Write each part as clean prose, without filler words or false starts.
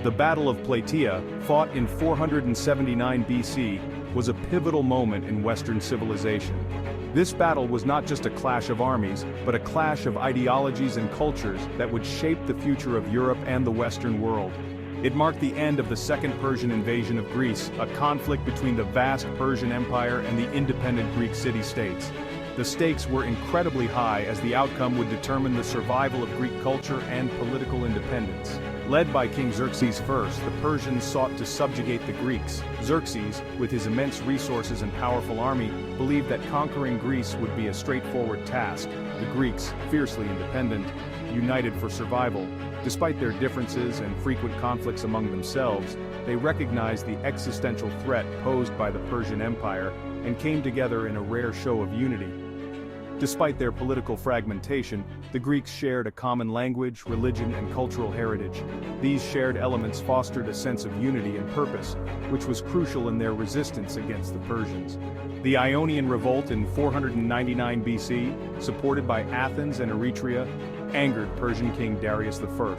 The Battle of Plataea, fought in 479 BC, was a pivotal moment in Western civilization. This battle was not just a clash of armies, but a clash of ideologies and cultures that would shape the future of Europe and the Western world. It marked the end of the Second Persian invasion of Greece, a conflict between the vast Persian Empire and the independent Greek city-states. The stakes were incredibly high as the outcome would determine the survival of Greek culture and political independence. Led by King Xerxes I, the Persians sought to subjugate the Greeks. Xerxes, with his immense resources and powerful army, believed that conquering Greece would be a straightforward task. The Greeks, fiercely independent, united for survival. Despite their differences and frequent conflicts among themselves, they recognized the existential threat posed by the Persian Empire and came together in a rare show of unity. Despite their political fragmentation, the Greeks shared a common language, religion, and cultural heritage. These shared elements fostered a sense of unity and purpose, which was crucial in their resistance against the Persians. The Ionian Revolt in 499 BC, supported by Athens and Eretria, angered Persian king Darius I.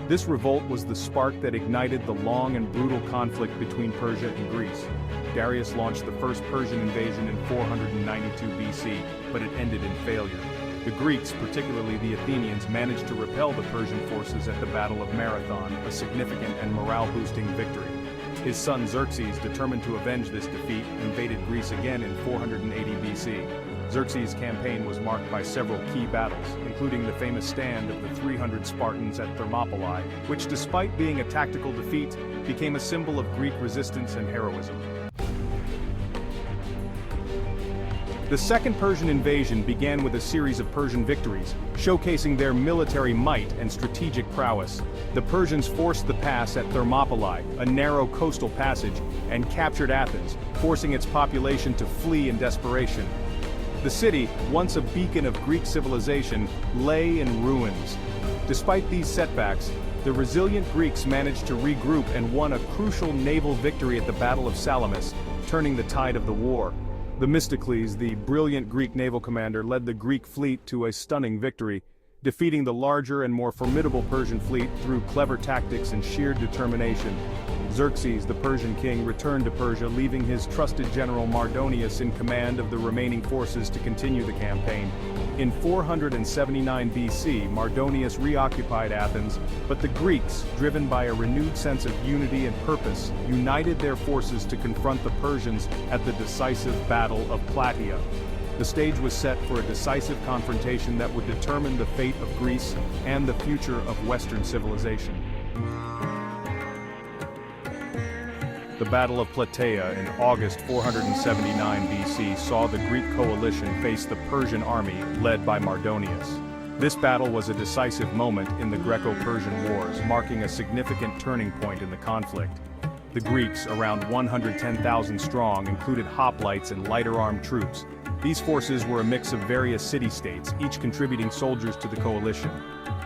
This revolt was the spark that ignited the long and brutal conflict between Persia and Greece. Darius launched the first Persian invasion in 492 BC, but it ended in failure. The Greeks, particularly the Athenians, managed to repel the Persian forces at the Battle of Marathon, a significant and morale-boosting victory. His son Xerxes, determined to avenge this defeat, invaded Greece again in 480 BC. Xerxes' campaign was marked by several key battles, including the famous stand of the 300 Spartans at Thermopylae, which, despite being a tactical defeat, became a symbol of Greek resistance and heroism. The Second Persian invasion began with a series of Persian victories, showcasing their military might and strategic prowess. The Persians forced the pass at Thermopylae, a narrow coastal passage, and captured Athens, forcing its population to flee in desperation. The city, once a beacon of Greek civilization, lay in ruins. Despite these setbacks, the resilient Greeks managed to regroup and won a crucial naval victory at the Battle of Salamis, turning the tide of the war. Themistocles, the brilliant Greek naval commander, led the Greek fleet to a stunning victory, defeating the larger and more formidable Persian fleet through clever tactics and sheer determination. Xerxes, the Persian king, returned to Persia, leaving his trusted general Mardonius in command of the remaining forces to continue the campaign. In 479 BC, Mardonius reoccupied Athens, but the Greeks, driven by a renewed sense of unity and purpose, united their forces to confront the Persians at the Decisive Battle of Plataea. The stage was set for a decisive confrontation that would determine the fate of Greece and the future of Western civilization. The Battle of Plataea in August 479 BC saw the Greek coalition face the Persian army led by Mardonius. This battle was a decisive moment in the Greco-Persian Wars, marking a significant turning point in the conflict. The Greeks, around 110,000 strong, included hoplites and lighter-armed troops. These forces were a mix of various city-states, each contributing soldiers to the coalition.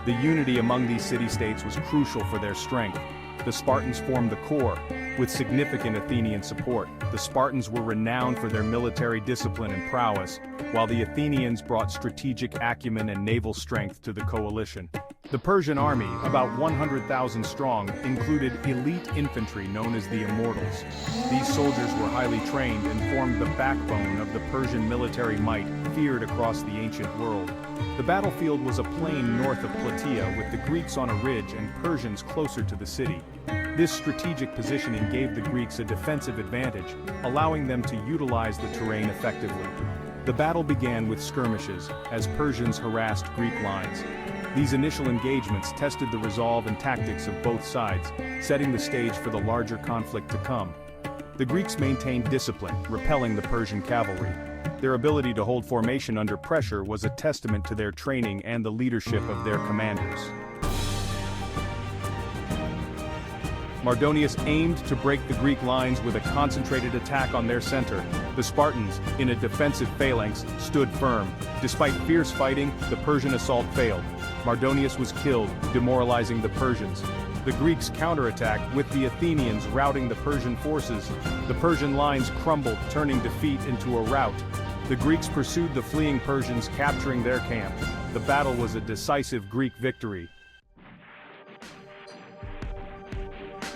The unity among these city-states was crucial for their strength. The Spartans formed the core, with significant Athenian support. The Spartans were renowned for their military discipline and prowess, while the Athenians brought strategic acumen and naval strength to the coalition. The Persian army, about 100,000 strong, included elite infantry known as the Immortals. These soldiers were highly trained and formed the backbone of the Persian military might, feared across the ancient world. The battlefield was a plain north of Plataea, with the Greeks on a ridge and Persians closer to the city. This strategic positioning gave the Greeks a defensive advantage, allowing them to utilize the terrain effectively. The battle began with skirmishes, as Persians harassed Greek lines. These initial engagements tested the resolve and tactics of both sides, setting the stage for the larger conflict to come. The Greeks maintained discipline, repelling the Persian cavalry. Their ability to hold formation under pressure was a testament to their training and the leadership of their commanders. Mardonius aimed to break the Greek lines with a concentrated attack on their center. The Spartans, in a defensive phalanx, stood firm. Despite fierce fighting, the Persian assault failed. Mardonius was killed, demoralizing the Persians. The Greeks counterattacked, with the Athenians routing the Persian forces. The Persian lines crumbled, turning defeat into a rout. The Greeks pursued the fleeing Persians, capturing their camp. The battle was a decisive Greek victory.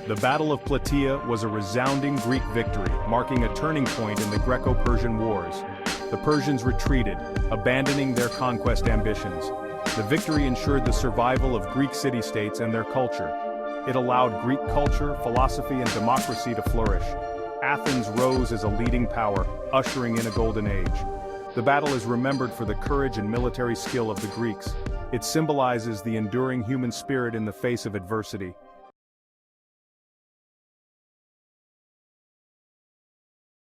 The Battle of Plataea was a resounding Greek victory, marking a turning point in the Greco-Persian Wars. The Persians retreated, abandoning their conquest ambitions. The victory ensured the survival of Greek city-states and their culture. It allowed Greek culture, philosophy, and democracy to flourish. Athens rose as a leading power, ushering in a golden age. The battle is remembered for the courage and military skill of the Greeks. It symbolizes the enduring human spirit in the face of adversity.